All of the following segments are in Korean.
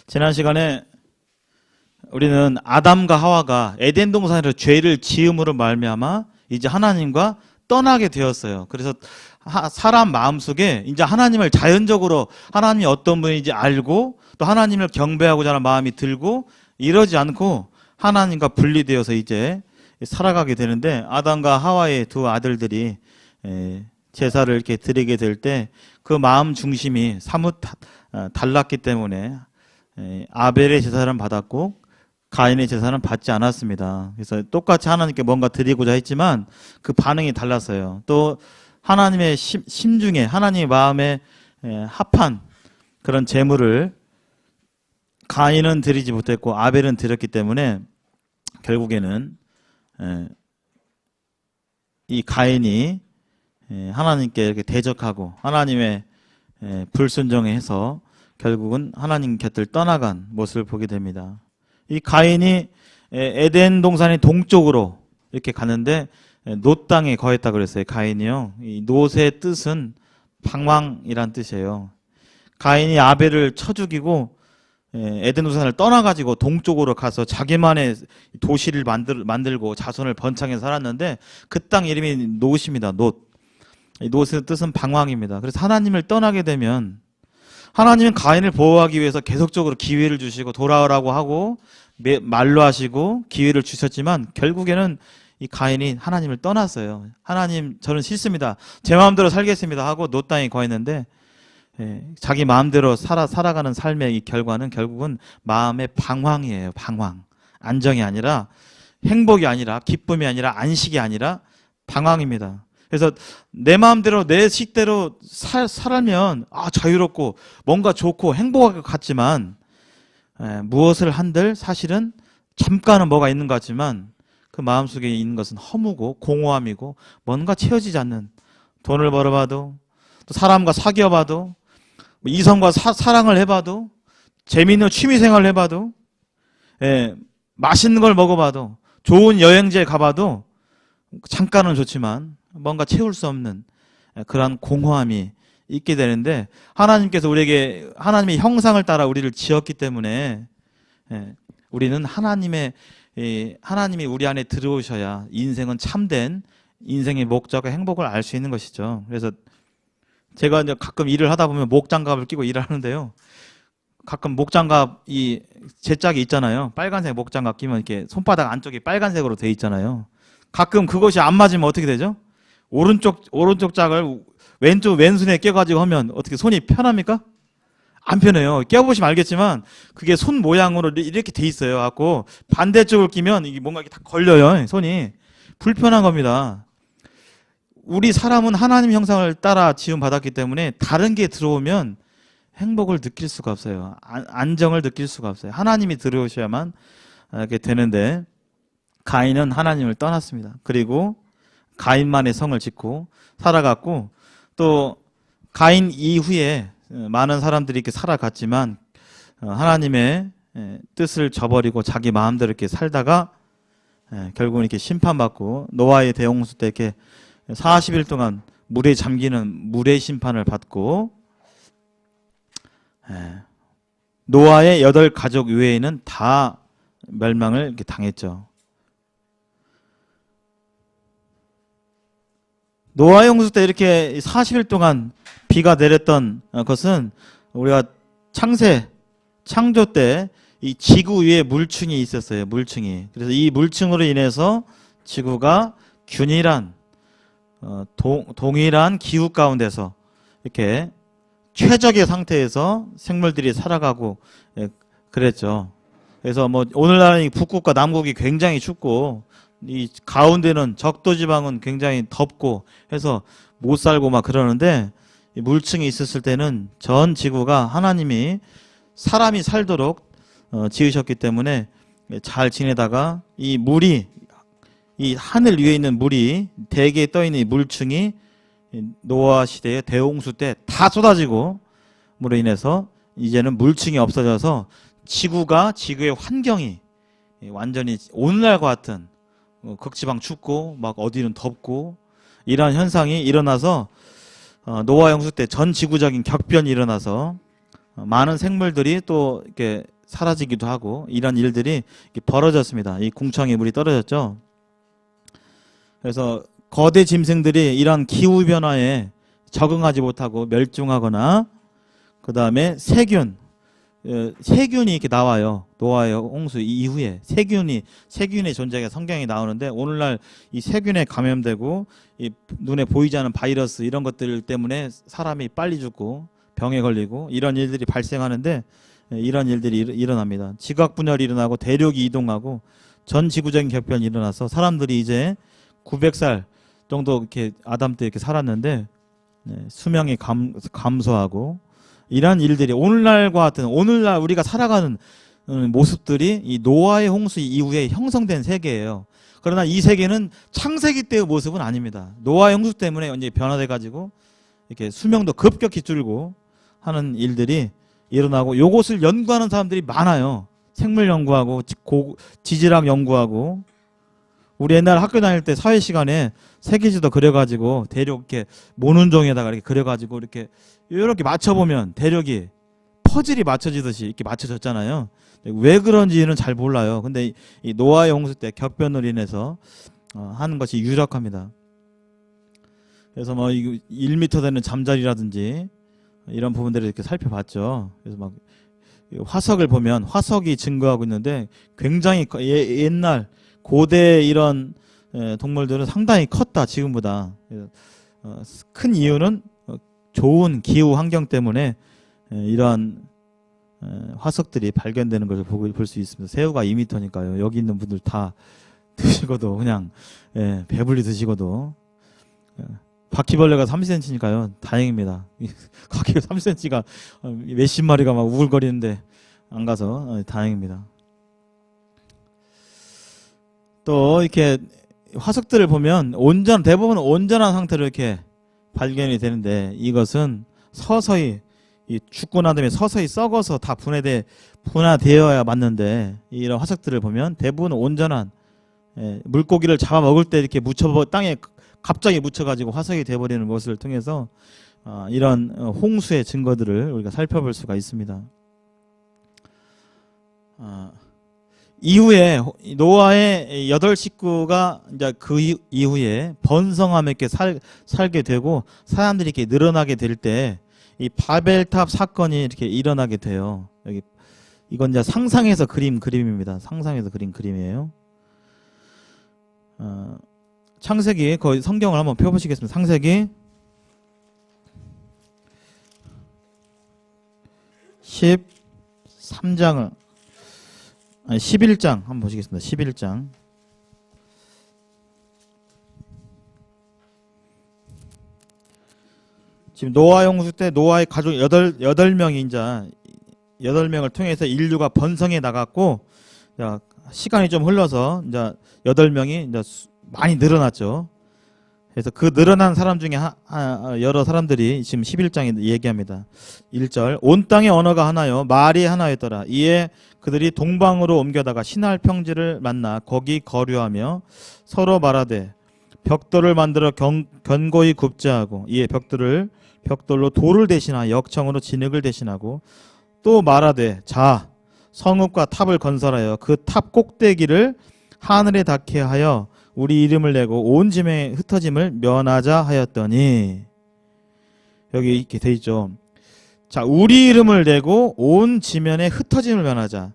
지난 시간에 우리는 아담과 하와가 에덴 동산에서 죄를 지음으로 말미암아 이제 하나님과 떠나게 되었어요. 그래서 사람 마음속에 이제 하나님을 자연적으로 하나님이 어떤 분인지 알고 또 하나님을 경배하고자 하는 마음이 들고 이러지 않고 하나님과 분리되어서 이제 살아가게 되는데, 아담과 하와의 두 아들들이 제사를 이렇게 드리게 될 때 그 마음 중심이 사뭇 달랐기 때문에 아벨의 제사는 받았고 가인의 제사는 받지 않았습니다. 그래서 똑같이 하나님께 뭔가 드리고자 했지만 그 반응이 달랐어요. 또 하나님의 심중에, 하나님의 마음에 합한 그런 제물을 가인은 드리지 못했고 아벨은 드렸기 때문에 결국에는 이 가인이 하나님께 이렇게 대적하고 하나님의 불순종해서 결국은 하나님 곁을 떠나간 모습을 보게 됩니다. 이 가인이 에덴 동산의 동쪽으로 이렇게 가는데 놋 땅에 거했다 그랬어요. 가인이요. 이 놋의 뜻은 방황이란 뜻이에요. 가인이 아벨을 쳐 죽이고 에덴 동산을 떠나가지고 동쪽으로 가서 자기만의 도시를 만들고 자손을 번창해서 살았는데 그 땅 이름이 놋입니다. 놋. 이 놋의 뜻은 방황입니다. 그래서 하나님을 떠나게 되면 하나님은 가인을 보호하기 위해서 계속적으로 기회를 주시고 돌아오라고 하고 말로 하시고 기회를 주셨지만 결국에는 이 가인이 하나님을 떠났어요. 하나님, 저는 싫습니다. 제 마음대로 살겠습니다 하고 놋 땅에 거했는데 자기 마음대로 살아가는 삶의 이 결과는 결국은 마음의 방황이에요. 방황. 안정이 아니라, 행복이 아니라, 기쁨이 아니라, 안식이 아니라 방황입니다. 그래서 내 마음대로 내 식대로 살면 자유롭고 뭔가 좋고 행복할 것 같지만 무엇을 한들 사실은 잠깐은 뭐가 있는 것 같지만 그 마음속에 있는 것은 허무고 공허함이고 뭔가 채워지지 않는, 돈을 벌어봐도 또 사람과 사귀어봐도 이성과 사랑을 해봐도 재미있는 취미생활을 해봐도 맛있는 걸 먹어봐도 좋은 여행지에 가봐도 잠깐은 좋지만 뭔가 채울 수 없는 그런 공허함이 있게 되는데, 하나님께서 우리에게 하나님의 형상을 따라 우리를 지었기 때문에 우리는 하나님이 우리 안에 들어오셔야 인생은 참된 인생의 목적과 행복을 알 수 있는 것이죠. 그래서 제가 이제 가끔 일을 하다 보면 목장갑을 끼고 일을 하는데요. 가끔 목장갑 이 제짝이 있잖아요. 빨간색 목장갑 끼면 이렇게 손바닥 안쪽이 빨간색으로 돼 있잖아요. 가끔 그것이 안 맞으면 어떻게 되죠? 오른쪽 짝을 왼손에 껴가지고 하면 어떻게 손이 편합니까? 안 편해요. 껴보시면 알겠지만 그게 손 모양으로 이렇게 돼 있어요. 갖고 반대쪽을 끼면 이게 뭔가 이렇게 다 걸려요. 손이 불편한 겁니다. 우리 사람은 하나님 형상을 따라 지음 받았기 때문에 다른 게 들어오면 행복을 느낄 수가 없어요. 안정을 느낄 수가 없어요. 하나님이 들어오셔야만 이렇게 되는데 가인은 하나님을 떠났습니다. 그리고 가인만의 성을 짓고 살아갔고, 또 가인 이후에 많은 사람들이 이렇게 살아갔지만 하나님의 뜻을 저버리고 자기 마음대로 이렇게 살다가 결국은 이렇게 심판받고 노아의 대홍수 때 이렇게 40일 동안 물에 잠기는 물의 심판을 받고 노아의 8가족 외에는 다 멸망을 이렇게 당했죠. 노아 홍수 때 이렇게 40일 동안 비가 내렸던 것은 우리가 창조 때 이 지구 위에 물층이 있었어요. 물층이. 그래서 이 물층으로 인해서 지구가 균일한 동일한 기후 가운데서 이렇게 최적의 상태에서 생물들이 살아가고 그랬죠. 그래서 오늘날은 북극과 남극이 굉장히 춥고 이 가운데는 적도 지방은 굉장히 덥고 해서 못 살고 막 그러는데, 물층이 있었을 때는 전 지구가 하나님이 사람이 살도록 지으셨기 때문에 잘 지내다가 이 물이, 이 하늘 위에 있는 물이 대기에 떠 있는 이 물층이 노아 시대의 대홍수 때 다 쏟아지고 물로 인해서 이제는 물층이 없어져서 지구의 환경이 완전히 오늘날과 같은 극지방 춥고 막 어디는 덥고 이런 현상이 일어나서 노아 홍수 때 전 지구적인 격변이 일어나서 많은 생물들이 또 이렇게 사라지기도 하고 이런 일들이 벌어졌습니다. 이 궁창에 물이 떨어졌죠. 그래서 거대 짐승들이 이런 기후 변화에 적응하지 못하고 멸종하거나 그 다음에 세균이 이렇게 나와요. 노아의 홍수 이후에 세균의 존재가 성경에 나오는데 오늘날 이 세균에 감염되고 이 눈에 보이지 않는 바이러스 이런 것들 때문에 사람이 빨리 죽고 병에 걸리고 이런 일들이 발생하는데 이런 일들이 일어납니다. 지각 분열이 일어나고 대륙이 이동하고 전 지구적인 격변이 일어나서 사람들이 이제 900살 정도 이렇게 아담 때 이렇게 살았는데 수명이 감소하고 이런 일들이 오늘날과 같은 오늘날 우리가 살아가는 모습들이 이 노아의 홍수 이후에 형성된 세계예요. 그러나 이 세계는 창세기 때의 모습은 아닙니다. 노아의 홍수 때문에 이제 변화돼 가지고 이렇게 수명도 급격히 줄고 하는 일들이 일어나고 이것을 연구하는 사람들이 많아요. 생물 연구하고 지질학 연구하고 우리 옛날 학교 다닐 때 사회 시간에 세계지도 그려가지고 대륙 이렇게 모눈종에다가 이렇게 그려가지고 이렇게 맞춰보면 대륙이 퍼즐이 맞춰지듯이 이렇게 맞춰졌잖아요. 왜 그런지는 잘 몰라요. 근데 이 노아의 홍수 때 격변으로 인해서 하는 것이 유력합니다. 그래서 뭐 1m 되는 잠자리라든지 이런 부분들을 이렇게 살펴봤죠. 그래서 막 화석을 보면 화석이 증거하고 있는데 굉장히 옛날 고대 이런 동물들은 상당히 컸다 지금보다. 큰 이유는 좋은 기후 환경 때문에 이러한 화석들이 발견되는 것을 볼 수 있습니다. 새우가 2m니까요. 여기 있는 분들 다 드시고도 그냥 배불리 드시고도 바퀴벌레가 30cm니까요. 다행입니다. 바퀴가 30cm가 몇십 마리가 막 우글거리는데 안 가서 다행입니다. 또 이렇게 화석들을 보면 대부분 온전한 상태로 이렇게 발견이 되는데 이것은 서서히 죽고 난 다음에 서서히 썩어서 다 분화되어야 맞는데 이런 화석들을 보면 대부분 온전한 물고기를 잡아 먹을 때 이렇게 땅에 갑자기 묻혀가지고 화석이 돼버리는 것을 통해서 이런 홍수의 증거들을 우리가 살펴볼 수가 있습니다. 이후에 노아의 8 식구가 이제 그 이후에 번성하며 이렇게 살게 되고 사람들이 이렇게 늘어나게 될 때 이 바벨탑 사건이 이렇게 일어나게 돼요. 여기 이건 이제 상상해서 그림입니다. 상상해서 그린 그림이에요. 창세기 거의 성경을 한번 펴보시겠습니다. 창세기 13장을 11장 한번 보시겠습니다. 11장. 지금 노아 홍수 때 노아의 가족 8명이 이제 8명을 통해서 인류가 번성해 나갔고 시간이 좀 흘러서 이제 8명이 이제 많이 늘어났죠. 그래서 그 늘어난 사람 중에 여러 사람들이 지금 11장에 얘기합니다. 1절 온 땅의 언어가 하나요 말이 하나였더라. 이에 그들이 동방으로 옮겨다가 신할 평지를 만나 거기 거류하며 서로 말하되 벽돌을 만들어 견고히 굽자 하고 이에 벽돌로 돌을 대신하여 역청으로 진흙을 대신하고 또 말하되 자 성읍과 탑을 건설하여 그 탑 꼭대기를 하늘에 닿게 하여 우리 이름을 내고 온 짐의 흩어짐을 면하자 하였더니 여기 이렇게 돼 있죠. 자, 우리 이름을 내고 온 지면의 흩어짐을 면하자.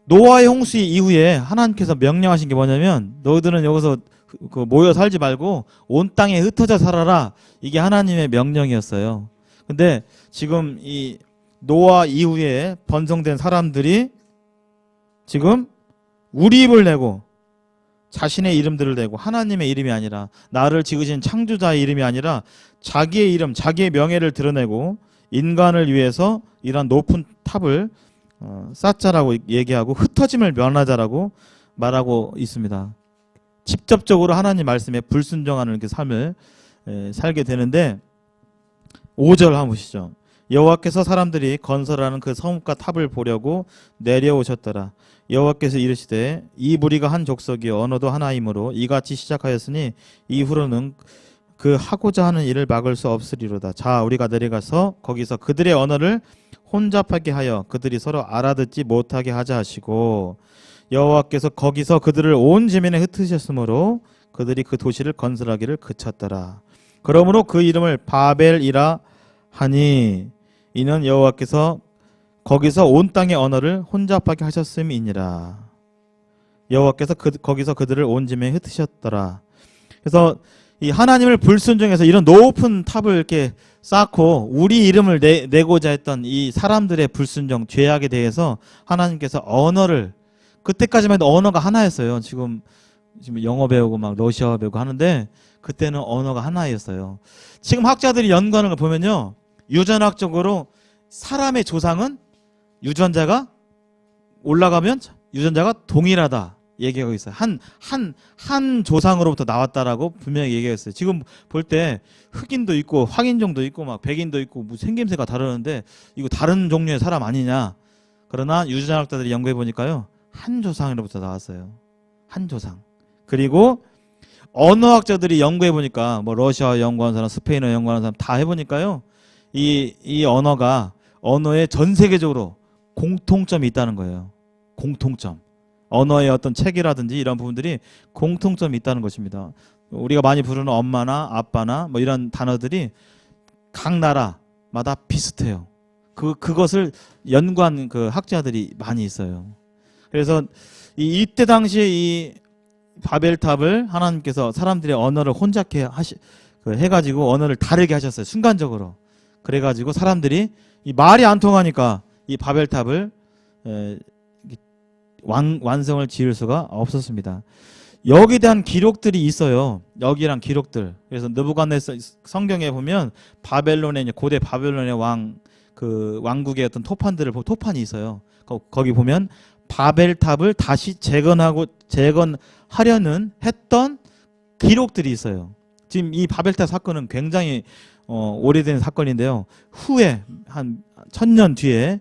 노아의 홍수 이후에 하나님께서 명령하신 게 뭐냐면 너희들은 여기서 모여 살지 말고 온 땅에 흩어져 살아라. 이게 하나님의 명령이었어요. 근데 지금 이 노아 이후에 번성된 사람들이 지금 우리 입을 내고 자신의 이름들을 내고 하나님의 이름이 아니라 나를 지으신 창조자의 이름이 아니라 자기의 이름, 자기의 명예를 드러내고 인간을 위해서 이런 높은 탑을 쌓자라고 얘기하고 흩어짐을 면하자라고 말하고 있습니다. 직접적으로 하나님 말씀에 불순종하는 이렇게 삶을 살게 되는데 5절 한번 보시죠. 여호와께서 사람들이 건설하는 그 성읍과 탑을 보려고 내려오셨더라. 여호와께서 이르시되 이 무리가 한 족속이요 언어도 하나이므로 이같이 시작하였으니 이후로는 그 하고자 하는 일을 막을 수 없으리로다. 자 우리가 내려가서 거기서 그들의 언어를 혼잡하게 하여 그들이 서로 알아듣지 못하게 하자 하시고 여호와께서 거기서 그들을 온 지면에 흩으셨으므로 그들이 그 도시를 건설하기를 그쳤더라. 그러므로 그 이름을 바벨이라 하니 이는 여호와께서 거기서 온 땅의 언어를 혼잡하게 하셨음이니라. 여호와께서 거기서 그들을 온 지면에 흩으셨더라. 그래서 이 하나님을 불순종해서 이런 높은 탑을 이렇게 쌓고 우리 이름을 내고자 했던 이 사람들의 불순종, 죄악에 대해서 하나님께서 언어를, 그때까지만 해도 언어가 하나였어요. 지금 영어 배우고 막 러시아어 배우고 하는데 그때는 언어가 하나였어요. 지금 학자들이 연구하는 걸 보면요, 유전학적으로 사람의 조상은 유전자가 올라가면 유전자가 동일하다 얘기하고 있어요. 한 조상으로부터 나왔다라고 분명히 얘기했어요. 지금 볼 때 흑인도 있고 황인종도 있고 막 백인도 있고 뭐 생김새가 다르는데 이거 다른 종류의 사람 아니냐. 그러나 유전학자들이 연구해 보니까요, 한 조상으로부터 나왔어요. 한 조상. 그리고 언어학자들이 연구해 보니까 뭐 러시아어 연구하는 사람, 스페인어 연구하는 사람 다 해보니까요, 이 언어에 전 세계적으로 공통점이 있다는 거예요. 공통점. 언어의 어떤 체계라든지 이런 부분들이 공통점이 있다는 것입니다. 우리가 많이 부르는 엄마나 아빠나 뭐 이런 단어들이 각 나라마다 비슷해요. 그것을 연구한 그 학자들이 많이 있어요. 그래서 이때 당시에 이 바벨탑을 하나님께서 사람들의 언어를 혼잡게 해가지고 언어를 다르게 하셨어요. 순간적으로. 그래가지고 사람들이 이 말이 안 통하니까 이 바벨탑을 완성을 지을 수가 없었습니다. 여기에 대한 기록들이 있어요. 여기랑 기록들. 그래서 느부갓네살 성경에 보면 바벨론의, 고대 바벨론의 왕국의 어떤 토판이 있어요. 거기 보면 바벨탑을 다시 재건하려는 했던 기록들이 있어요. 지금 이 바벨탑 사건은 굉장히 오래된 사건인데요. 후에 한 1000년 뒤에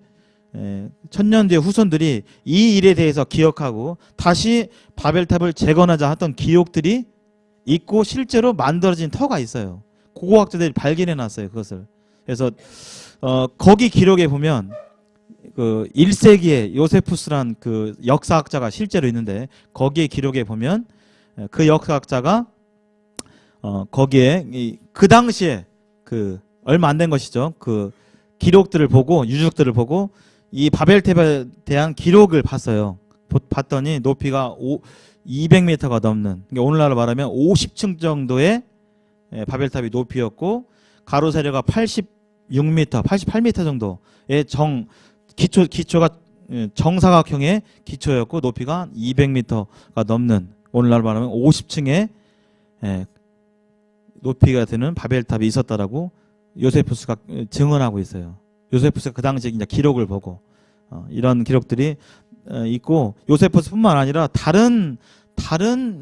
후손들이 이 일에 대해서 기억하고 다시 바벨탑을 재건하자 했던 기록들이 있고 실제로 만들어진 터가 있어요. 고고학자들이 발견해 놨어요, 그것을. 그래서 거기 기록에 보면 그 1세기에 요세푸스란 그 역사학자가 실제로 있는데, 거기에 기록에 보면 그 역사학자가 거기에 그 당시에 그 얼마 안 된 것이죠. 그 기록들을 보고, 유적들을 보고 이 바벨탑에 대한 기록을 봤어요. 봤더니 높이가 200m가 넘는, 그러니까 오늘날로 말하면 50층 정도의 바벨탑이 높이였고, 가로 세로가 86m, 88m 정도의 기초가 정사각형의 기초였고, 높이가 200m가 넘는, 오늘날로 말하면 50층의 높이가 되는 바벨탑이 있었다라고 요세푸스가 증언하고 있어요. 요세푸스가 그 당시에 이제 기록을 보고 이런 기록들이 있고, 요세푸스뿐만 아니라 다른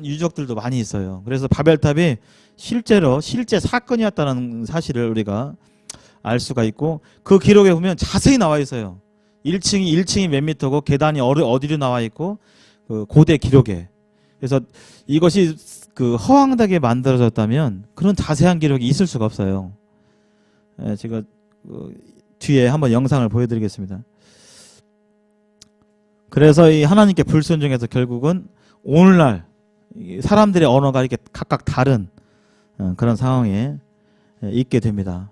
유적들도 많이 있어요. 그래서 바벨탑이 실제 사건이었다는 사실을 우리가 알 수가 있고, 그 기록에 보면 자세히 나와 있어요. 1층이 몇 미터고 계단이 어디로 나와 있고, 그 고대 기록에. 그래서 이것이 그 허황되게 만들어졌다면 그런 자세한 기록이 있을 수가 없어요. 제가 뒤에 한번 영상을 보여드리겠습니다. 그래서 이 하나님께 불순종해서 결국은 오늘날 사람들의 언어가 이렇게 각각 다른 그런 상황에 있게 됩니다.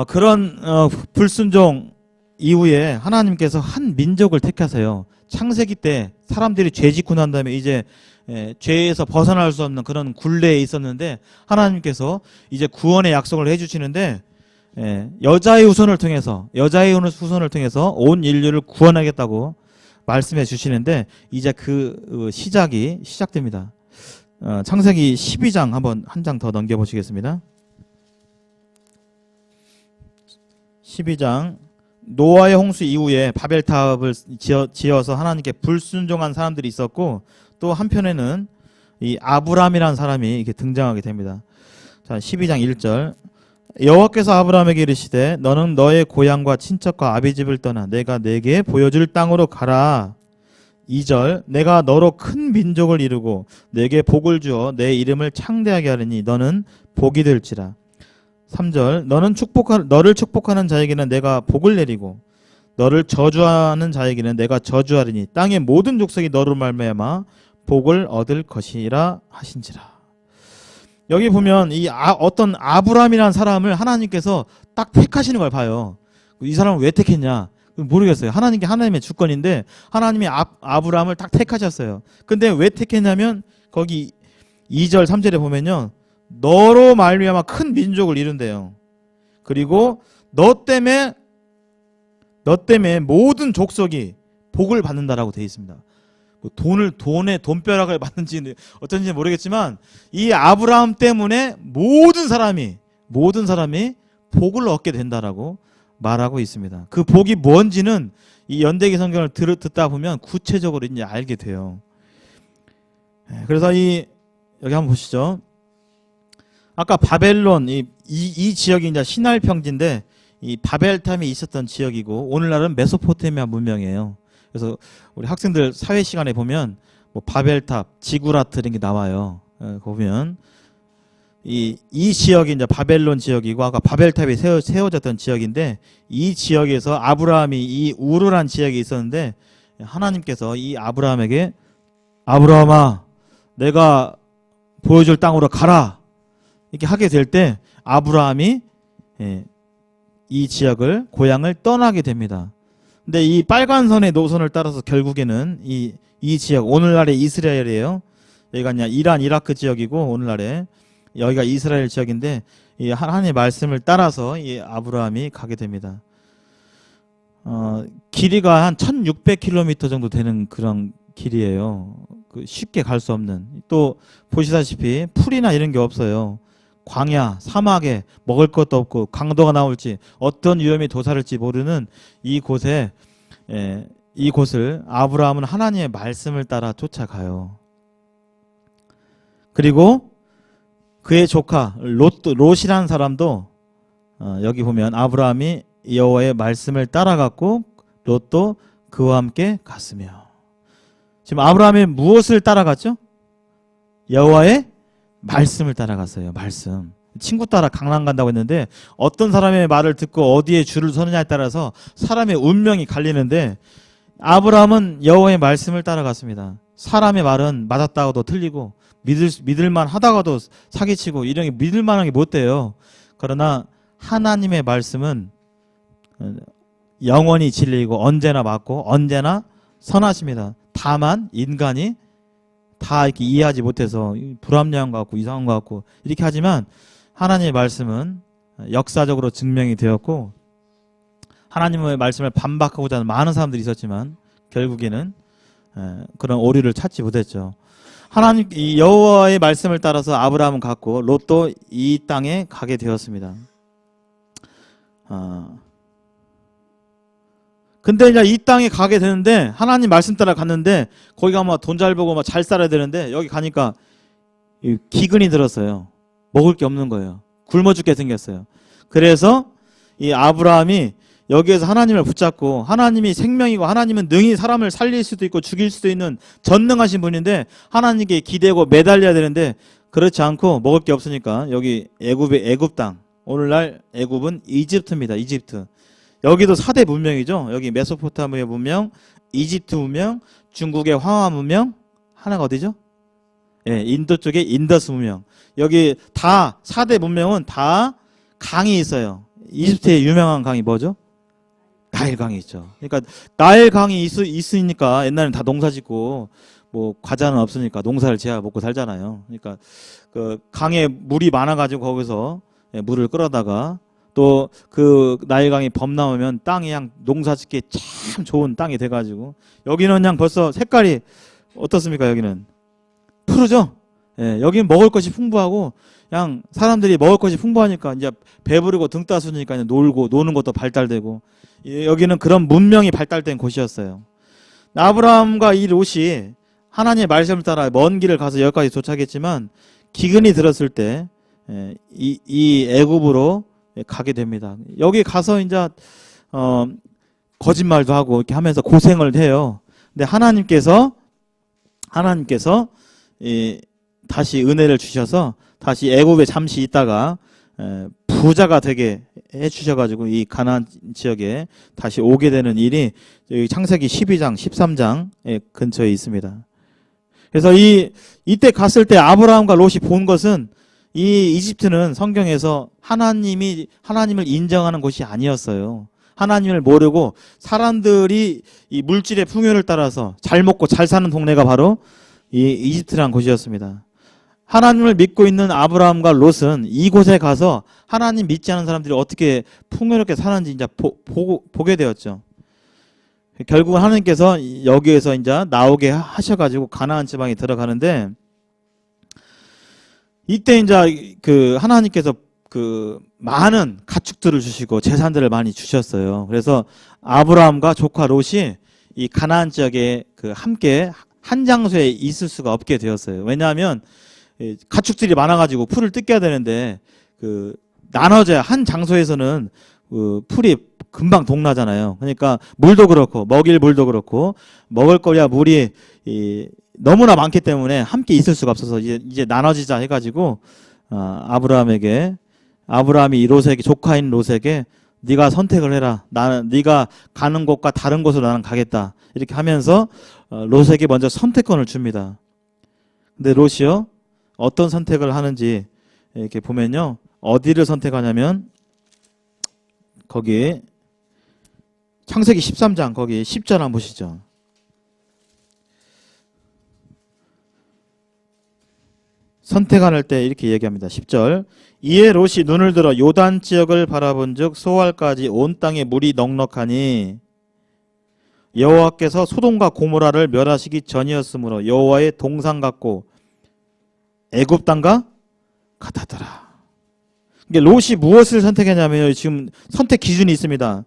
그런 불순종 이후에 하나님께서 한 민족을 택하세요. 창세기 때 사람들이 죄 짓고 난 다음에 이제 죄에서 벗어날 수 없는 그런 굴레에 있었는데, 하나님께서 이제 구원의 약속을 해주시는데, 여자의 후손을 통해서 온 인류를 구원하겠다고 말씀해 주시는데, 이제 그 시작이 시작됩니다. 창세기 12장 한 장 더 넘겨보시겠습니다. 12장. 노아의 홍수 이후에 바벨탑을 지어서 하나님께 불순종한 사람들이 있었고, 또 한편에는 이 아브람이라는 사람이 이렇게 등장하게 됩니다. 자, 12장 1절. 여호와께서 아브람에게 이르시되 너는 너의 고향과 친척과 아비집을 떠나 내가 내게 보여줄 땅으로 가라. 2절. 내가 너로 큰 민족을 이루고 내게 복을 주어 내 이름을 창대하게 하리니 너는 복이 될지라. 3절 너를 축복하는 자에게는 내가 복을 내리고 너를 저주하는 자에게는 내가 저주하리니 땅의 모든 족속이 너로 말미암아 복을 얻을 것이라 하신지라. 여기 보면 어떤 아브라함이라는 사람을 하나님께서 딱 택하시는 걸 봐요. 이 사람을 왜 택했냐? 모르겠어요. 하나님의 주권인데 하나님이 아브라함을 딱 택하셨어요. 근데 왜 택했냐면 거기 2절 3절에 보면요. 너로 말미암아 큰 민족을 이룬대요. 그리고 너 때문에 모든 족속이 복을 받는다라고 되어 있습니다. 돈벼락을 받는지 어쩐지 모르겠지만 이 아브라함 때문에 모든 사람이 복을 얻게 된다라고 말하고 있습니다. 그 복이 뭔지는 이 연대기 성경을 듣다 보면 구체적으로 이제 알게 돼요. 그래서 여기 한번 보시죠. 아까 바벨론 이 지역이 이제 시날 평지인데 이 바벨탑이 있었던 지역이고 오늘날은 메소포타미아 문명이에요. 그래서 우리 학생들 사회 시간에 보면 뭐 바벨탑, 지구라트 이런 게 나와요. 보면 이 지역이 이제 바벨론 지역이고 아까 바벨탑이 세워졌던 지역인데 이 지역에서 아브라함이 이 우르란 지역에 있었는데 하나님께서 이 아브라함에게 아브라함아 내가 보여줄 땅으로 가라 이렇게 하게 될 때 아브라함이 이 지역을 고향을 떠나게 됩니다. 근데 이 빨간 선의 노선을 따라서 결국에는 이 지역 오늘날의 이스라엘이에요. 여기가 그냥 이란 이라크 지역이고 오늘날에 여기가 이스라엘 지역인데 이 하나님의 말씀을 따라서 이 아브라함이 가게 됩니다. 길이가 한 1600km 정도 되는 그런 길이에요. 쉽게 갈 수 없는. 또 보시다시피 풀이나 이런 게 없어요. 광야, 사막에 먹을 것도 없고 강도가 나올지 어떤 위험이 도사릴지 모르는 이곳을 아브라함은 하나님의 말씀을 따라 쫓아가요. 그리고 그의 조카 롯이라는 사람도 여기 보면 아브라함이 여호와의 말씀을 따라갔고 롯도 그와 함께 갔으며 지금 아브라함이 무엇을 따라갔죠? 여호와의 말씀을 따라갔어요. 말씀. 친구 따라 강남 간다고 했는데 어떤 사람의 말을 듣고 어디에 줄을 서느냐에 따라서 사람의 운명이 갈리는데 아브라함은 여호와의 말씀을 따라갔습니다. 사람의 말은 맞았다가도 틀리고 믿을만 하다가도 사기치고 이런 게 믿을만한 게 못 돼요. 그러나 하나님의 말씀은 영원히 진리이고 언제나 맞고 언제나 선하십니다. 다만 인간이 다 이렇게 이해하지 못해서 불합리한 것 같고 이상한 것 같고 이렇게 하지만 하나님의 말씀은 역사적으로 증명이 되었고 하나님의 말씀을 반박하고자 하는 많은 사람들이 있었지만 결국에는 그런 오류를 찾지 못했죠. 하나님 이 여호와의 말씀을 따라서 아브라함은 갔고 롯도 이 땅에 가게 되었습니다. 근데 이제 이 땅에 가게 되는데 하나님 말씀 따라 갔는데 거기 가면 돈 잘 벌고 막 잘 살아야 되는데 여기 가니까 기근이 들었어요. 먹을 게 없는 거예요. 굶어 죽게 생겼어요. 그래서 이 아브라함이 여기에서 하나님을 붙잡고 하나님이 생명이고 하나님은 능히 사람을 살릴 수도 있고 죽일 수도 있는 전능하신 분인데 하나님께 기대고 매달려야 되는데 그렇지 않고 먹을 게 없으니까 여기 애굽 땅 오늘날 애굽은 이집트입니다. 이집트. 여기도 4대 문명이죠. 여기 메소포타미아 문명, 이집트 문명, 중국의 황하 문명, 하나가 어디죠? 인도 쪽의 인더스 문명. 여기 다 4대 문명은 다 강이 있어요. 이집트의 유명한 강이 뭐죠? 나일강이 있죠. 그러니까 나일강이 있으니까 옛날에는 다 농사 짓고 뭐 과자는 없으니까 농사를 지어 먹고 살잖아요. 그러니까 그 강에 물이 많아가지고 거기서 물을 끌어다가 또 그 나일강이 범람하면 땅이 그냥 농사 짓기 참 좋은 땅이 돼가지고 여기는 그냥 벌써 색깔이 어떻습니까? 여기는 푸르죠? 여기는 먹을 것이 풍부하고 그냥 사람들이 먹을 것이 풍부하니까 이제 배부르고 등 따스니까 노는 것도 발달되고 여기는 그런 문명이 발달된 곳이었어요. 아브라함과 이 롯이 하나님의 말씀을 따라 먼 길을 가서 여기까지 도착했지만 기근이 들었을 때 이 애굽으로 가게 됩니다. 여기 가서 이제 거짓말도 하고 이렇게 하면서 고생을 해요. 근데 하나님께서 다시 은혜를 주셔서 다시 애굽에 잠시 있다가 부자가 되게 해주셔가지고 이 가나안 지역에 다시 오게 되는 일이 여기 창세기 12장, 13장 근처에 있습니다. 그래서 이때 갔을 때 아브라함과 롯이 본 것은 이 이집트는 성경에서 하나님을 인정하는 곳이 아니었어요. 하나님을 모르고 사람들이 이 물질의 풍요를 따라서 잘 먹고 잘 사는 동네가 바로 이 이집트라는 곳이었습니다. 하나님을 믿고 있는 아브라함과 롯은 이곳에 가서 하나님 믿지 않은 사람들이 어떻게 풍요롭게 사는지 이제 보게 되었죠. 결국은 하나님께서 여기에서 이제 나오게 하셔가지고 가나안 지방에 들어가는데, 이때 이제 그 하나님께서 그 많은 가축들을 주시고 재산들을 많이 주셨어요. 그래서 아브라함과 조카 롯이 이 가나안 지역에 그 함께 한 장소에 있을 수가 없게 되었어요. 왜냐하면 가축들이 많아가지고 풀을 뜯겨야 되는데 그 나눠져야 한 장소에서는 그 풀이 금방 동나잖아요. 그러니까 물도 그렇고 먹일 물도 그렇고 먹을거리와 물이 너무나 많기 때문에 함께 있을 수가 없어서 이제 나눠지자 해가지고 아브라함이 이 롯에게, 조카인 롯에게 네가 선택을 해라. 나는 네가 가는 곳과 다른 곳으로 나는 가겠다. 이렇게 하면서 롯에게 먼저 선택권을 줍니다. 근데 롯이요, 어떤 선택을 하는지 이렇게 보면요, 어디를 선택하냐면 거기 창세기 13장 거기 10절 한번 보시죠. 선택할 때 이렇게 얘기합니다. 10절. 이에 롯이 눈을 들어 요단 지역을 바라본즉 소알까지 온 땅에 물이 넉넉하니 여호와께서 소돔과 고모라를 멸하시기 전이었으므로 여호와의 동상 같고 애굽 땅과 같았더라. 롯이 무엇을 선택했냐면요, 지금 선택 기준이 있습니다.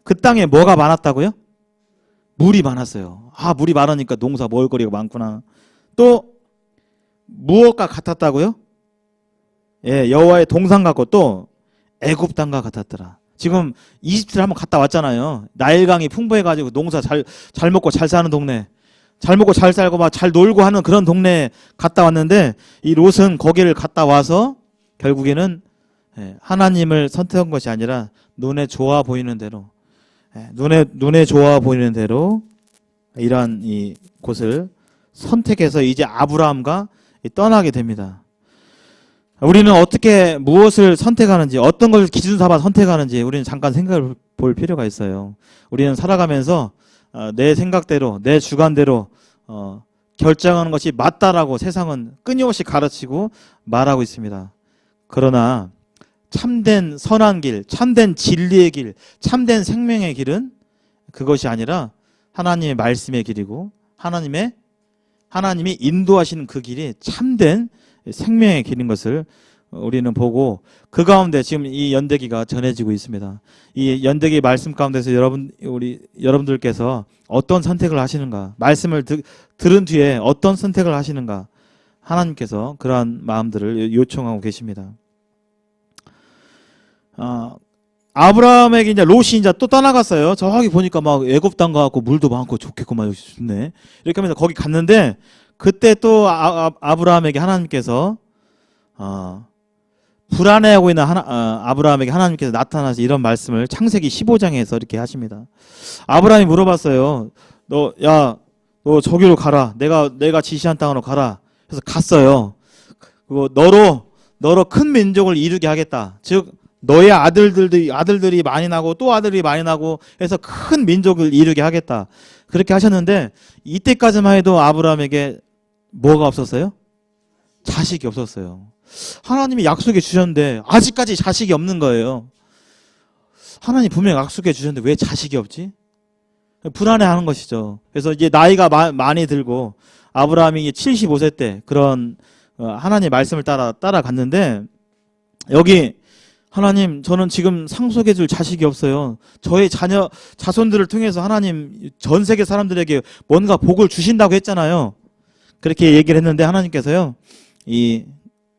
그 땅에 뭐가 많았다고요? 물이 많았어요. 물이 많으니까 농사 먹을 거리가 많구나. 또 무엇과 같았다고요? 여호와의 동상 같고 또 애굽 땅과 같았더라. 지금 이집트를 한번 갔다 왔잖아요. 나일강이 풍부해가지고 농사 잘 먹고 잘 사는 동네, 잘 먹고 잘 살고 막 잘 놀고 하는 그런 동네에 갔다 왔는데, 이 롯은 거기를 갔다 와서 결국에는 하나님을 선택한 것이 아니라 눈에 좋아 보이는 대로, 눈에 좋아 보이는 대로 이러한 이 곳을 선택해서 이제 아브라함과 떠나게 됩니다. 우리는 어떻게 무엇을 선택하는지, 어떤 것을 기준 삼아 선택하는지 우리는 잠깐 생각을 볼 필요가 있어요. 우리는 살아가면서 내 생각대로, 내 주관대로 결정하는 것이 맞다라고 세상은 끊임없이 가르치고 말하고 있습니다. 그러나 참된 선한 길, 참된 진리의 길, 참된 생명의 길은 그것이 아니라 하나님의 말씀의 길이고 하나님이 인도하시는 그 길이 참된 생명의 길인 것을 우리는 보고, 그 가운데 지금 이 연대기가 전해지고 있습니다. 이 연대기 말씀 가운데서 여러분들께서 어떤 선택을 하시는가, 말씀을 들은 뒤에 어떤 선택을 하시는가, 하나님께서 그러한 마음들을 요청하고 계십니다. 아브라함에게 이제 롯이 이제 또 떠나갔어요. 저기 보니까 막 애굽 땅 가고 물도 많고 좋겠구만, 좋네. 이렇게 하면서 거기 갔는데, 그때 또 아브라함에게 하나님께서 불안해하고 있는 아브라함에게 하나님께서 나타나서 이런 말씀을 창세기 15장에서 이렇게 하십니다. 아브라함이 물어봤어요. 너 저기로 가라. 내가 지시한 땅으로 가라. 그래서 갔어요. 그리고 너로 큰 민족을 이루게 하겠다. 즉 너의 아들들이 많이 나고 또 아들이 많이 나고 해서 큰 민족을 이루게 하겠다. 그렇게 하셨는데, 이때까지만 해도 아브라함에게 뭐가 없었어요? 자식이 없었어요. 하나님이 약속해 주셨는데 아직까지 자식이 없는 거예요. 하나님 분명히 약속해 주셨는데 왜 자식이 없지? 불안해하는 것이죠. 그래서 이제 나이가 많이 들고 아브라함이 75세 때 그런 하나님의 말씀을 따라갔는데, 여기 하나님, 저는 지금 상속해 줄 자식이 없어요. 저의 자손들을 통해서 하나님 전 세계 사람들에게 뭔가 복을 주신다고 했잖아요. 그렇게 얘기를 했는데 하나님께서요, 이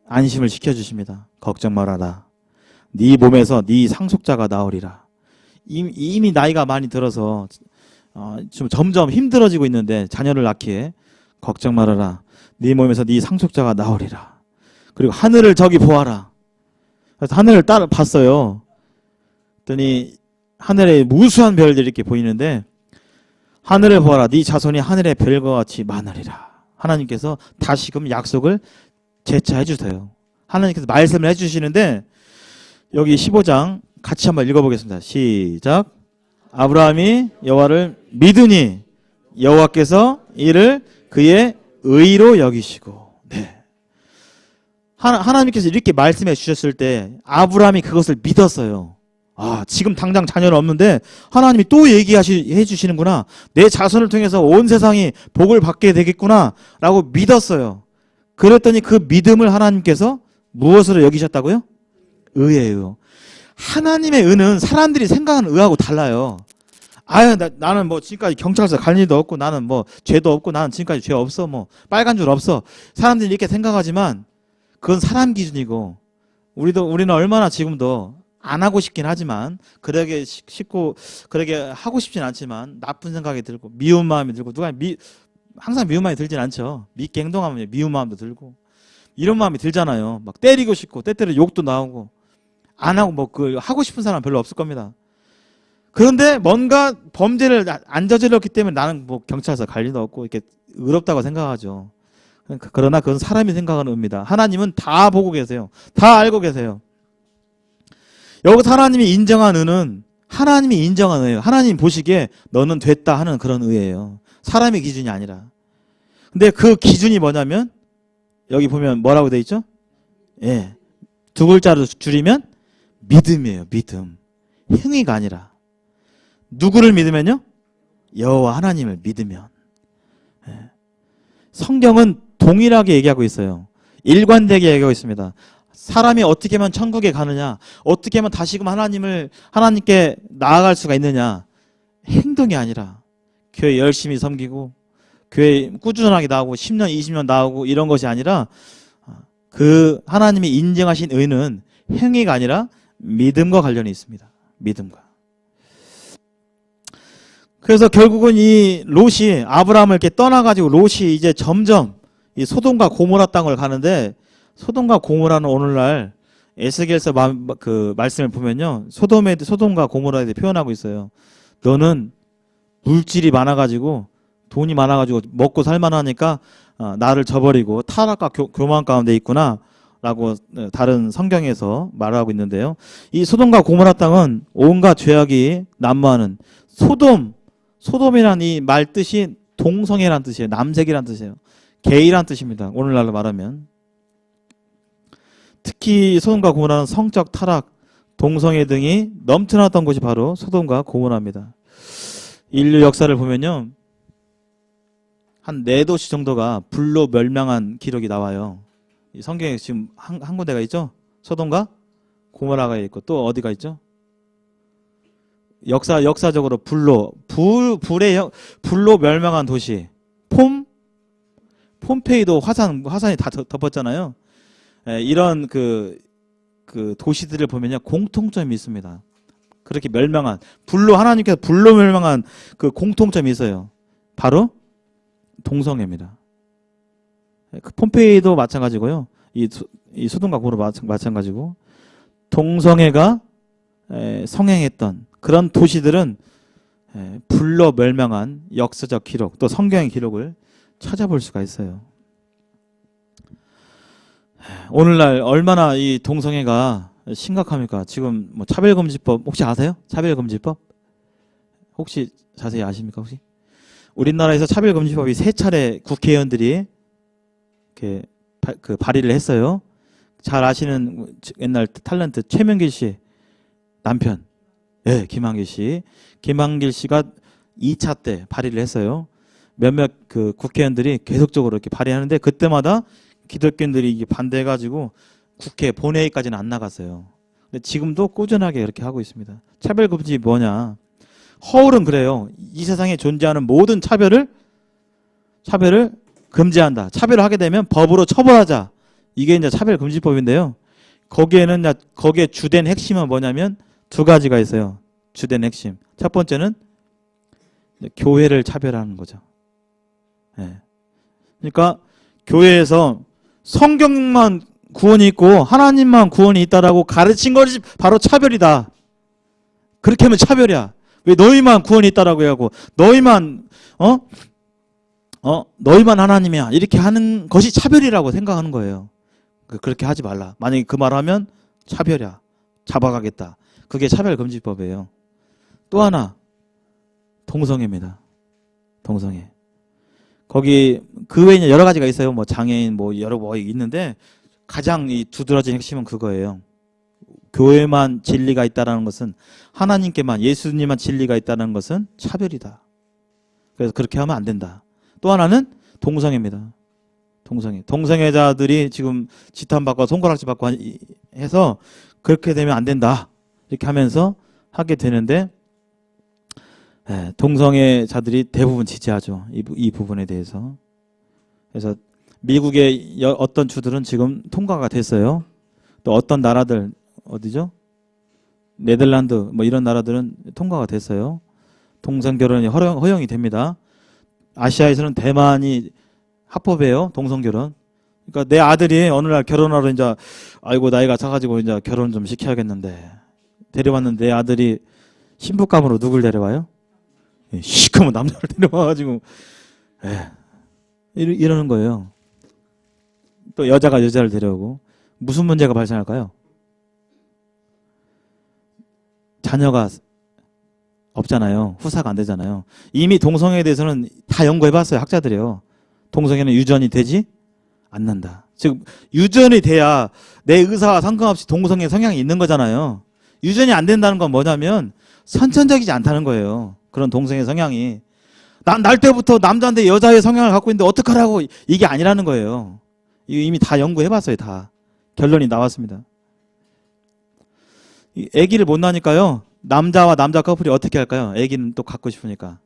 안심을 시켜주십니다. 걱정 말아라. 네 몸에서 네 상속자가 나오리라. 이미 나이가 많이 들어서 좀 점점 힘들어지고 있는데 자녀를 낳기에 걱정 말아라. 네 몸에서 네 상속자가 나오리라. 그리고 하늘을 저기 보아라. 그래서 하늘을 따라 봤어요. 그랬더니 하늘에 무수한 별들이 이렇게 보이는데 하늘을 보아라 네 자손이 하늘의 별과 같이 많으리라. 하나님께서 다시금 약속을 재차해 주세요. 하나님께서 말씀을 해주시는데 여기 15장 같이 한번 읽어보겠습니다. 시작. 아브라함이 여호와를 믿으니 여호와께서 이를 그의 의로 여기시고. 네. 하나님께서 이렇게 말씀해 주셨을 때 아브라함이 그것을 믿었어요. 아, 지금 당장 자녀는 없는데 하나님이 또 얘기해 주시는구나. 내 자손을 통해서 온 세상이 복을 받게 되겠구나 라고 믿었어요. 그랬더니 그 믿음을 하나님께서 무엇으로 여기셨다고요? 의예요. 하나님의 의는 사람들이 생각하는 의하고 달라요. 아유, 나는 뭐 지금까지 경찰서 갈 일도 없고 나는 뭐 죄도 없고 나는 지금까지 죄 없어 뭐 빨간 줄 없어. 사람들이 이렇게 생각하지만 그건 사람 기준이고 우리는 얼마나 지금도 안 하고 싶긴 하지만 그러게 싶고 그러게 하고 싶진 않지만 나쁜 생각이 들고 미운 마음이 들고 항상 미운 마음이 들진 않죠. 믿게 행동하면 미운 마음도 들고 이런 마음이 들잖아요. 막 때리고 싶고 때때로 욕도 나오고 안 하고 뭐 그 하고 싶은 사람 별로 없을 겁니다. 그런데 뭔가 범죄를 안 저질렀기 때문에 나는 뭐 경찰서 갈 일도 없고 이렇게 의롭다고 생각하죠. 그러나 그건 사람이 생각하는 의입니다. 하나님은 다 보고 계세요. 다 알고 계세요. 여기서 하나님이 인정한 의는 하나님이 인정한 의예요. 하나님 보시기에 너는 됐다 하는 그런 의예요. 사람의 기준이 아니라. 근데 그 기준이 뭐냐면 여기 보면 뭐라고 돼 있죠? 예. 두 글자로 줄이면 믿음이에요. 믿음. 행위가 아니라. 누구를 믿으면요? 여호와 하나님을 믿으면. 예. 성경은 동일하게 얘기하고 있어요. 일관되게 얘기하고 있습니다. 사람이 어떻게 하면 천국에 가느냐, 어떻게 하면 다시금 하나님께 나아갈 수가 있느냐. 행동이 아니라 교회 열심히 섬기고 교회 꾸준하게 나오고 10년, 20년 나오고 이런 것이 아니라 그 하나님이 인정하신 의는 행위가 아니라 믿음과 관련이 있습니다. 믿음과. 그래서 결국은 이 롯이 아브라함을 이렇게 떠나가지고 롯이 이제 점점 이 소돔과 고모라 땅을 가는데 소돔과 고모라는 오늘날 에스겔서 그 말씀을 보면요. 소돔과 고모라에 대해 표현하고 있어요. 너는 물질이 많아가지고 돈이 많아가지고 먹고 살만하니까 나를 저버리고 타락과 교만 가운데 있구나 라고 다른 성경에서 말하고 있는데요. 이 소돔과 고모라 땅은 온갖 죄악이 난무하는 소돔이란 이 말 뜻이 동성애란 뜻이에요. 남색이란 뜻이에요. 게이란 뜻입니다. 오늘날로 말하면. 특히 소돔과 고모라는 성적 타락, 동성애 등이 넘쳐났던 곳이 바로 소돔과 고모라입니다. 인류 역사를 보면요. 한 4도시 정도가 불로 멸망한 기록이 나와요. 이 성경에 지금 한 군데가 있죠? 소돔과 고모라가 있고 또 어디가 있죠? 역사적으로 불로 멸망한 도시. 폼페이도 화산이 다 덮었잖아요. 이런 그 도시들을 보면요. 공통점이 있습니다. 그렇게 하나님께서 불로 멸망한 그 공통점이 있어요. 바로 동성애입니다. 그 폼페이도 마찬가지고요. 이 소돔과 고모라 마찬가지고 동성애가 성행했던 그런 도시들은 불로 멸망한 역사적 기록 또 성경의 기록을 찾아볼 수가 있어요. 오늘날 얼마나 이 동성애가 심각합니까? 지금 뭐 차별금지법 혹시 아세요? 차별금지법? 혹시 자세히 아십니까? 혹시? 우리나라에서 차별금지법이 3차례 국회의원들이 이렇게 발의를 했어요. 잘 아시는 옛날 탤런트 최명길 씨 남편, 김한길 씨. 김한길 씨가 2차 때 발의를 했어요. 몇몇 그 국회의원들이 계속적으로 이렇게 발의하는데 그때마다 기독교인들이 이게 반대해가지고 국회 본회의까지는 안 나갔어요. 근데 지금도 꾸준하게 이렇게 하고 있습니다. 차별금지 뭐냐? 허울은 그래요. 이 세상에 존재하는 모든 차별을 금지한다. 차별을 하게 되면 법으로 처벌하자. 이게 이제 차별금지법인데요. 거기에 주된 핵심은 뭐냐면 2가지가 있어요. 주된 핵심. 첫 번째는 교회를 차별하는 거죠. 그러니까 교회에서 성경만 구원이 있고 하나님만 구원이 있다라고 가르친 것이 바로 차별이다. 그렇게 하면 차별이야. 왜 너희만 구원이 있다라고 하고 너희만 너희만 하나님이야 이렇게 하는 것이 차별이라고 생각하는 거예요. 그렇게 하지 말라. 만약에 그 말하면 차별이야. 잡아가겠다. 그게 차별금지법이에요. 또 하나 동성애입니다. 동성애. 거기 그 외에는 여러 가지가 있어요. 뭐 장애인 뭐 여러 뭐 있는데 가장 이 두드러진 핵심은 그거예요. 교회만 진리가 있다라는 것은 하나님께만 예수님만 진리가 있다는 것은 차별이다. 그래서 그렇게 하면 안 된다. 또 하나는 동성애입니다. 동성애. 동성애자들이 지금 지탄받고 손가락질 받고 해서 그렇게 되면 안 된다. 이렇게 하면서 하게 되는데 동성애자들이 대부분 지지하죠. 이 부분에 대해서. 그래서 미국의 어떤 주들은 지금 통과가 됐어요. 또 어떤 나라들 어디죠? 네덜란드 뭐 이런 나라들은 통과가 됐어요. 동성 결혼이 허용이 됩니다. 아시아에서는 대만이 합법이에요. 동성 결혼. 그러니까 내 아들이 어느 날 결혼하러 이제 아이고 나이가 차가지고 이제 결혼 좀 시켜야겠는데 데려왔는데 내 아들이 신부감으로 누굴 데려와요? 시커먼 남자를 데려와가지고 이러는 거예요. 또 여자가 여자를 데려오고 무슨 문제가 발생할까요? 자녀가 없잖아요. 후사가 안 되잖아요. 이미 동성애에 대해서는 다 연구해봤어요. 학자들이요. 동성애는 유전이 되지 않는다. 즉 유전이 돼야 내 의사와 상관없이 동성애 성향이 있는 거잖아요. 유전이 안 된다는 건 뭐냐면 선천적이지 않다는 거예요. 그런 동성애 성향이. 난 날 때부터 남자인데 여자의 성향을 갖고 있는데 어떡하라고 이게 아니라는 거예요. 이미 다 연구해봤어요. 다. 결론이 나왔습니다. 아기를 못 낳으니까요. 남자와 남자 커플이 어떻게 할까요? 아기는 또 갖고 싶으니까.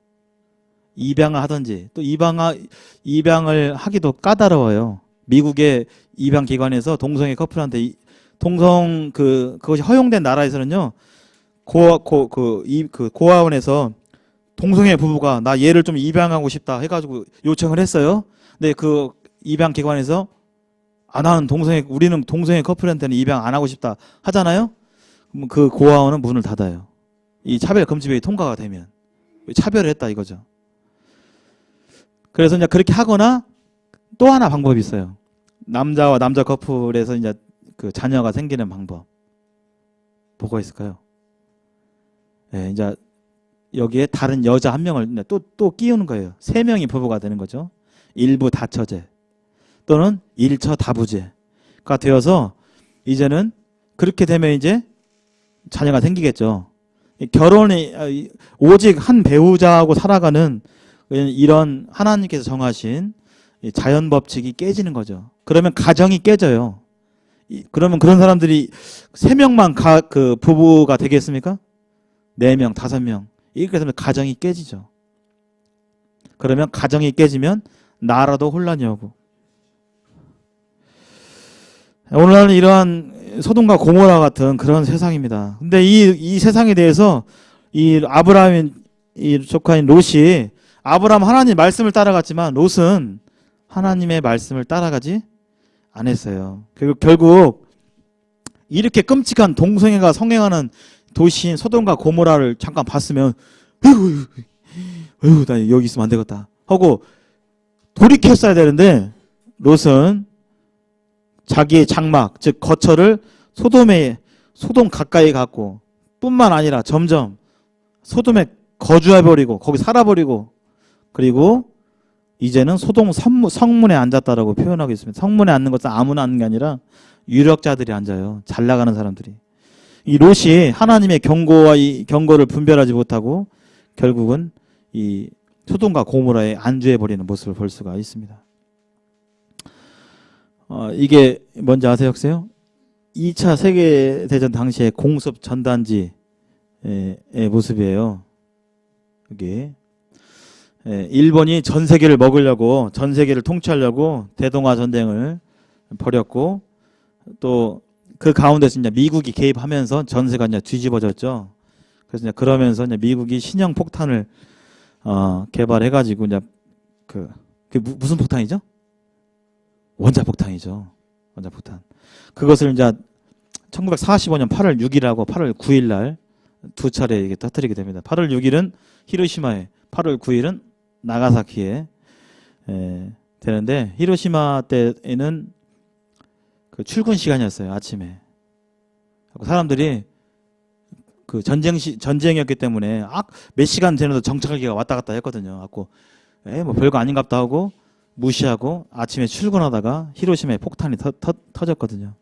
입양을 하든지 또 입양을 하기도 까다로워요. 미국의 입양기관에서 동성애 커플한테 그것이 허용된 나라에서는요. 고아원에서 동성애 부부가 나 얘를 좀 입양하고 싶다 해가지고 요청을 했어요. 근데 그 입양기관에서 우리는 동성애 커플한테는 입양 안 하고 싶다 하잖아요. 그럼 그 고아원은 문을 닫아요. 이 차별금지법이 통과가 되면 차별을 했다 이거죠. 그래서 이제 그렇게 하거나 또 하나 방법이 있어요. 남자와 남자 커플에서 이제 그 자녀가 생기는 방법. 뭐가 있을까요? 이제 여기에 다른 여자 한 명을 또 끼우는 거예요. 3명이 부부가 되는 거죠. 일부 다처제 또는 일처다부제가 되어서 이제는 그렇게 되면 이제 자녀가 생기겠죠. 결혼이 오직 한 배우자하고 살아가는 이런 하나님께서 정하신 자연 법칙이 깨지는 거죠. 그러면 가정이 깨져요. 그러면 그런 사람들이 3명만 그 부부가 되겠습니까? 4명, 5명. 이렇게 되면 가정이 깨지죠. 그러면 가정이 깨지면 나라도 혼란이 오고. 오늘날은 이러한 소돔과 고모라 같은 그런 세상입니다. 근데 이 세상에 대해서 이 아브라함의 이 조카인 롯이 아브라함 하나님 말씀을 따라갔지만 롯은 하나님의 말씀을 따라가지 않았어요. 결국 이렇게 끔찍한 동성애가 성행하는 도시인 소돔과 고모라를 잠깐 봤으면 나 여기 있으면 안 되겠다 하고 돌이켰어야 되는데 롯은 자기의 장막 즉 거처를 소돔 가까이 갖고 뿐만 아니라 점점 소돔에 거주해버리고 거기 살아버리고 그리고 이제는 소돔 성문에 앉았다라고 표현하고 있습니다. 성문에 앉는 것은 아무나 앉는 게 아니라 유력자들이 앉아요. 잘 나가는 사람들이. 이 롯이 하나님의 경고와 이 경고를 분별하지 못하고 결국은 이 소돔과 고모라에 안주해버리는 모습을 볼 수가 있습니다. 이게 뭔지 아세요? 2차 세계대전 당시의 공습 전단지의 모습이에요. 이게 일본이 전 세계를 먹으려고 전 세계를 통치하려고 대동아 전쟁을 벌였고 또 그 가운데서 이제 미국이 개입하면서 전세가 이제 뒤집어졌죠. 그래서 이제 그러면서 이제 미국이 신형 폭탄을 개발해가지고 이제 그게 무슨 폭탄이죠? 원자 폭탄이죠. 원자폭탄. 그것을 이제 1945년 8월 6일하고 8월 9일 날 두 차례 이게 터뜨리게 됩니다. 8월 6일은 히로시마에, 8월 9일은 나가사키에 되는데, 히로시마 때에는 그 출근 시간이었어요. 아침에. 사람들이 그 전쟁이었기 때문에 몇 시간 전에도 정찰기가 왔다 갔다 했거든요. 갖고 뭐 별거 아닌갑다 하고 무시하고 아침에 출근하다가 히로시마에 폭탄이 터졌거든요.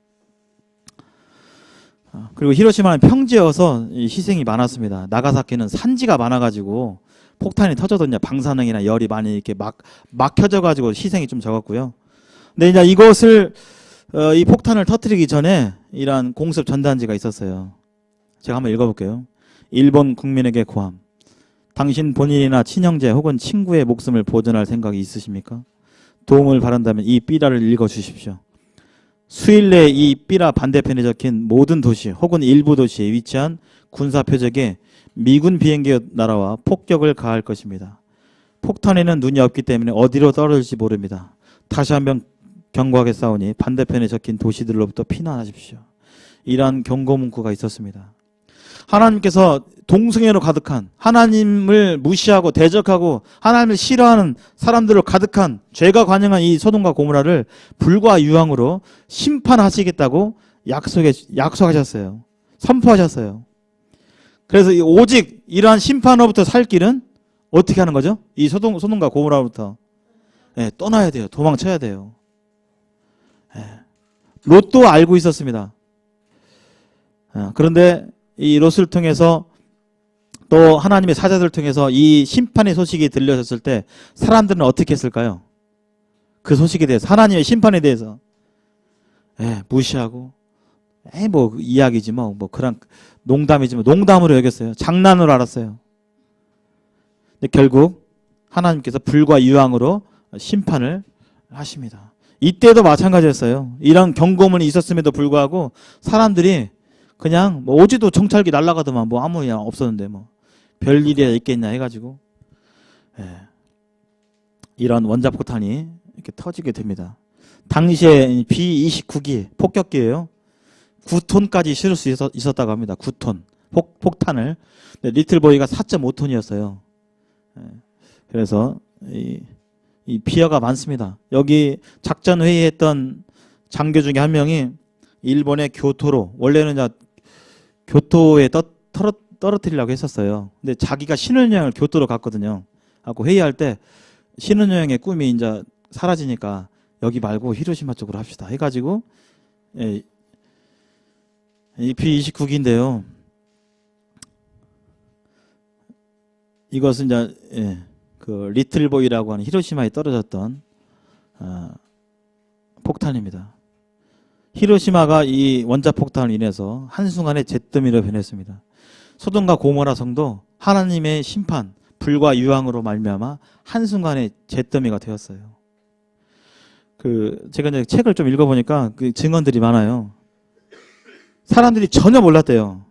그리고 히로시마는 평지여서 희생이 많았습니다. 나가사키는 산지가 많아가지고 폭탄이 터져도 이제 방사능이나 열이 많이 이렇게 막혀져가지고 희생이 좀 적었고요. 근데 이제 이것을 이 폭탄을 터뜨리기 전에 이러한 공습 전단지가 있었어요. 제가 한번 읽어볼게요. 일본 국민에게 고함. 당신 본인이나 친형제 혹은 친구의 목숨을 보존할 생각이 있으십니까? 도움을 바란다면 이 삐라를 읽어주십시오. 수일 내에 이 삐라 반대편에 적힌 모든 도시 혹은 일부 도시에 위치한 군사 표적에 미군 비행기가 날아와 폭격을 가할 것입니다. 폭탄에는 눈이 없기 때문에 어디로 떨어질지 모릅니다. 다시 한번 경고하게 싸우니 반대편에 적힌 도시들로부터 피난하십시오. 이러한 경고 문구가 있었습니다. 하나님께서 동성애로 가득한, 하나님을 무시하고 대적하고 하나님을 싫어하는 사람들로 가득한 죄가 관영한 이 소돔과 고모라를 불과 유황으로 심판하시겠다고 약속하셨어요. 선포하셨어요. 그래서 오직 이러한 심판으로부터 살 길은 어떻게 하는 거죠? 이 소돔과 고모라로부터 떠나야 돼요. 도망쳐야 돼요. 롯도 알고 있었습니다. 그런데 이 롯을 통해서 또 하나님의 사자들을 통해서 이 심판의 소식이 들려졌을 때 사람들은 어떻게 했을까요? 그 소식에 대해서, 하나님의 심판에 대해서 무시하고 뭐 이야기지 뭐 그런 농담이지 뭐 농담으로 여겼어요. 장난으로 알았어요. 근데 결국 하나님께서 불과 유황으로 심판을 하십니다. 이때도 마찬가지였어요. 이런 경고문이 있었음에도 불구하고 사람들이 그냥 뭐 어제도 정찰기 날아가더만 뭐 아무 일 없었는데 뭐 별일이 있겠냐 해가지고 이런 원자폭탄이 이렇게 터지게 됩니다. 당시에 B-29기 폭격기예요. 9톤까지 실을 수 있었다고 합니다. 9톤 폭탄을. 리틀보이가 4.5톤이었어요. 그래서 이 피해가 많습니다. 여기 작전 회의했던 장교 중에 한 명이 일본의 교토로, 원래는 교토에 떨어뜨리려고 했었어요. 근데 자기가 신혼여행을 교토로 갔거든요. 하고 회의할 때 신혼여행의 꿈이 이제 사라지니까 여기 말고 히로시마 쪽으로 합시다 해가지고 이 B-29기인데요. 이것은 이제 그 리틀보이라고 하는 히로시마에 떨어졌던 폭탄입니다. 히로시마가 이 원자폭탄으로 인해서 한순간에 잿더미로 변했습니다. 소돔과 고모라 성도 하나님의 심판, 불과 유황으로 말미암아 한순간에 잿더미가 되었어요. 제가 이제 책을 좀 읽어보니까 그 증언들이 많아요. 사람들이 전혀 몰랐대요.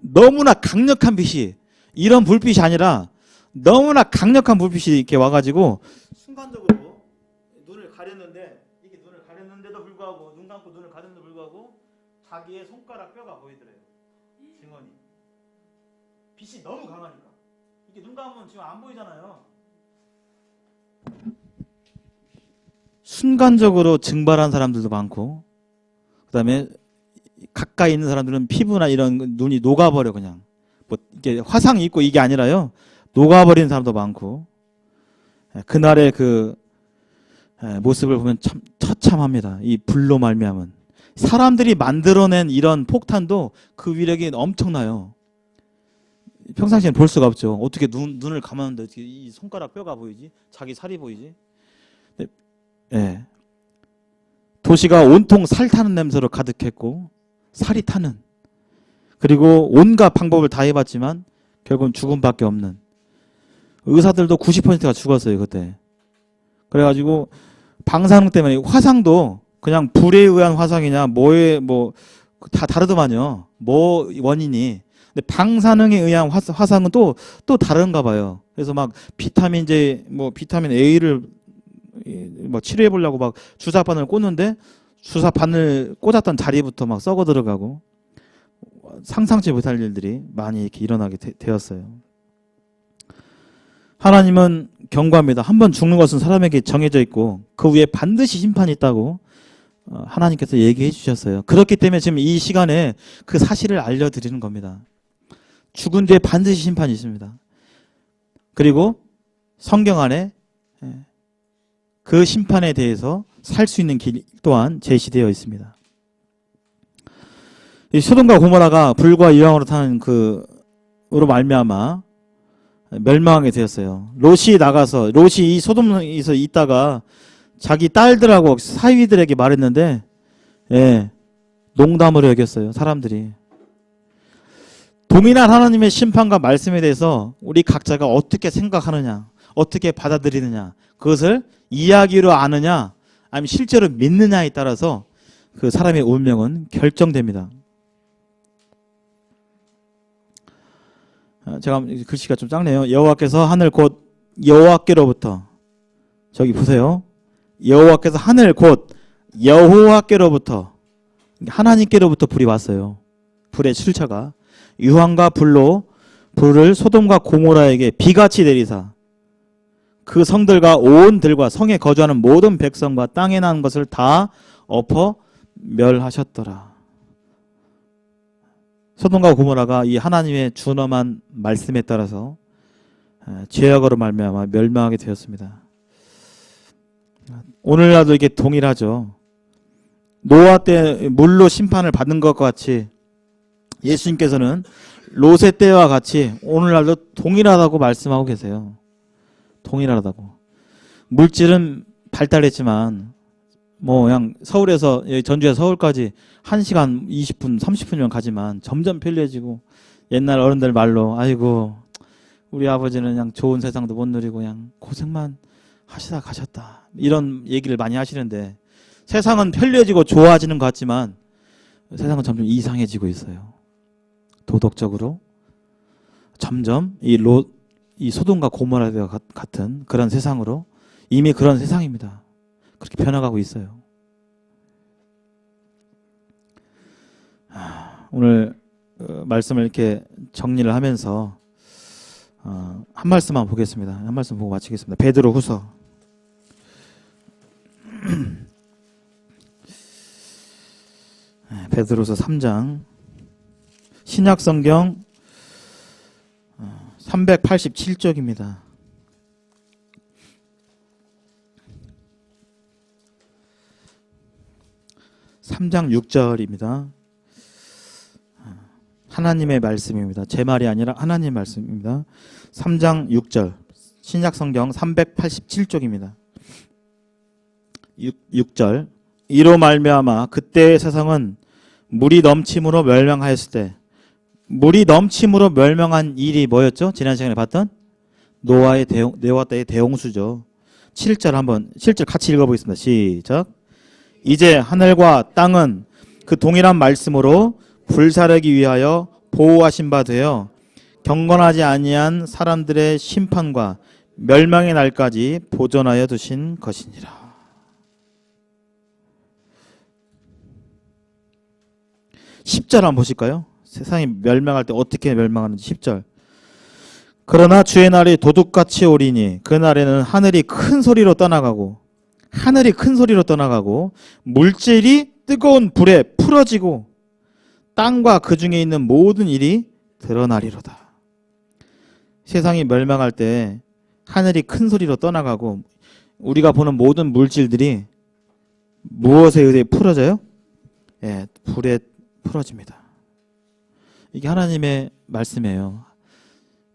너무나 강력한 빛이, 이런 불빛이 아니라 너무나 강력한 불빛이 이렇게 와가지고 순간적으로 눈을 가렸는데, 이게 눈을 가렸는데도 불구하고, 눈 감고 눈을 가렸는데도 불구하고 자기의 손가락 뼈가 보이더래요. 증언이. 빛이 너무 강하니까. 이게 눈 감으면 지금 안 보이잖아요. 순간적으로 증발한 사람들도 많고, 그 다음에 가까이 있는 사람들은 피부나 이런 눈이 녹아버려, 그냥. 뭐 이게 화상이 있고 이게 아니라요, 녹아버리는 사람도 많고. 그날의 그 모습을 보면 참 처참합니다. 이 불로 말미암은. 사람들이 만들어낸 이런 폭탄도 그 위력이 엄청나요. 평상시에는 볼 수가 없죠. 어떻게 눈을 감았는데 어떻게 이 손가락 뼈가 보이지? 자기 살이 보이지? 네. 도시가 온통 살 타는 냄새로 가득했고 살이 타는, 그리고 온갖 방법을 다 해봤지만 결국은 죽음밖에 없는, 의사들도 90%가 죽었어요 그때. 그래가지고 방사능 때문에 화상도 그냥 불에 의한 화상이냐 뭐 다 다르더만요. 뭐 원인이. 근데 방사능에 의한 화상은 또 다른가 봐요. 그래서 막 비타민 A를 뭐 치료해 보려고 막 주사바늘 꽂는데 수사판을 꽂았던 자리부터 막 썩어 들어가고 상상치 못할 일들이 많이 이렇게 일어나게 되었어요. 하나님은 경고합니다. 한번 죽는 것은 사람에게 정해져 있고 그 후에 반드시 심판이 있다고 하나님께서 얘기해 주셨어요. 그렇기 때문에 지금 이 시간에 그 사실을 알려드리는 겁니다. 죽은 뒤에 반드시 심판이 있습니다. 그리고 성경 안에 그 심판에 대해서 살 수 있는 길 또한 제시되어 있습니다. 이 소돔과 고모라가 불과 이왕으로 타는 그로 말미암아 멸망하게 되었어요. 롯이 나가서 롯이 이 소돔에서 있다가 자기 딸들하고 사위들에게 말했는데 농담으로 여겼어요. 사람들이. 동일한 하나님의 심판과 말씀에 대해서 우리 각자가 어떻게 생각하느냐, 어떻게 받아들이느냐, 그것을 이야기로 아느냐 아니면 실제로 믿느냐에 따라서 그 사람의 운명은 결정됩니다. 제가 글씨가 좀 작네요. 여호와께서 하늘 곧 여호와께로부터, 저기 보세요. 여호와께서 하늘 곧 여호와께로부터, 하나님께로부터 불이 왔어요. 불의 출처가 유황과 불로 불을 소돔과 고모라에게 비같이 내리사 그 성들과 온 들과 성에 거주하는 모든 백성과 땅에 난 것을 다 엎어 멸하셨더라. 소돔과 고모라가 이 하나님의 준엄한 말씀에 따라서 죄악으로 말미암아 멸망하게 되었습니다. 오늘날도 이게 동일하죠. 노아 때 물로 심판을 받는 것과 같이 예수님께서는 롯의 때와 같이 오늘날도 동일하다고 말씀하고 계세요. 동일하다고. 물질은 발달했지만 뭐 그냥 서울에서 전주에서 서울까지 1시간 20분 30분이면 가지만 점점 편리해지고 옛날 어른들 말로 아이고 우리 아버지는 그냥 좋은 세상도 못 누리고 그냥 고생만 하시다 가셨다 이런 얘기를 많이 하시는데 세상은 편리해지고 좋아지는 것 같지만 세상은 점점 이상해지고 있어요. 도덕적으로 점점 이 소돔과 고모라와 같은 그런 세상으로 이미 그런 세상입니다. 그렇게 변화가고 있어요. 오늘 말씀을 이렇게 정리를 하면서 한 말씀만 보겠습니다. 한 말씀 보고 마치겠습니다. 베드로후서 베드로서 3장 신약성경 387쪽입니다. 3장 6절입니다. 하나님의 말씀입니다. 제 말이 아니라 하나님의 말씀입니다. 3장 6절 신약성경 387쪽입니다. 6절 이로 말미암아 그때의 세상은 물이 넘침으로 멸망하였을 때 물이 넘침으로 멸망한 일이 뭐였죠? 지난 시간에 봤던 노아 때의 대홍수죠. 7절 같이 읽어보겠습니다. 시작. 이제 하늘과 땅은 그 동일한 말씀으로 불사르기 위하여 보호하신 바 되어 경건하지 아니한 사람들의 심판과 멸망의 날까지 보존하여 두신 것이니라. 10절 한번 보실까요? 세상이 멸망할 때 어떻게 멸망하는지 10절. 그러나 주의 날이 도둑같이 오리니 그 날에는 하늘이 큰 소리로 떠나가고 물질이 뜨거운 불에 풀어지고 땅과 그 중에 있는 모든 일이 드러나리로다. 세상이 멸망할 때 하늘이 큰 소리로 떠나가고 우리가 보는 모든 물질들이 무엇에 의해 풀어져요? 불에 풀어집니다. 이게 하나님의 말씀이에요.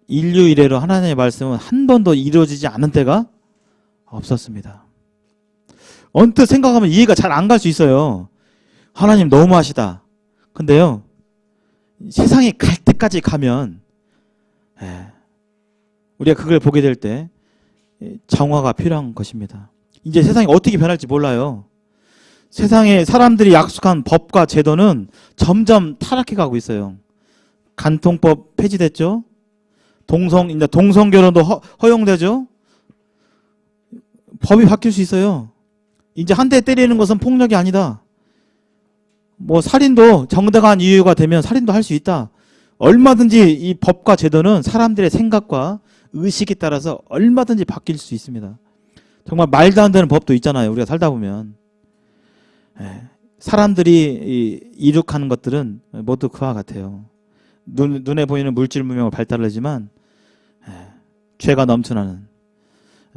인류 이래로 하나님의 말씀은 한 번도 이루어지지 않은 때가 없었습니다. 언뜻 생각하면 이해가 잘 안 갈 수 있어요. 하나님 너무하시다. 근데요, 세상이 갈 때까지 가면 우리가 그걸 보게 될 때 정화가 필요한 것입니다. 이제 세상이 어떻게 변할지 몰라요. 세상에 사람들이 약속한 법과 제도는 점점 타락해 가고 있어요. 간통법 폐지됐죠. 이제 동성결혼도 허용되죠. 법이 바뀔 수 있어요. 이제 한 대 때리는 것은 폭력이 아니다. 뭐 살인도 정당한 이유가 되면 살인도 할 수 있다. 얼마든지 이 법과 제도는 사람들의 생각과 의식에 따라서 얼마든지 바뀔 수 있습니다. 정말 말도 안 되는 법도 있잖아요. 우리가 살다 보면. 사람들이 이룩하는 것들은 모두 그와 같아요. 눈에 보이는 물질 문명을 발달하지만 죄가 넘쳐나는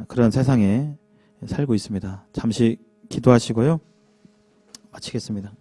그런 세상에 살고 있습니다. 잠시 기도하시고요. 마치겠습니다.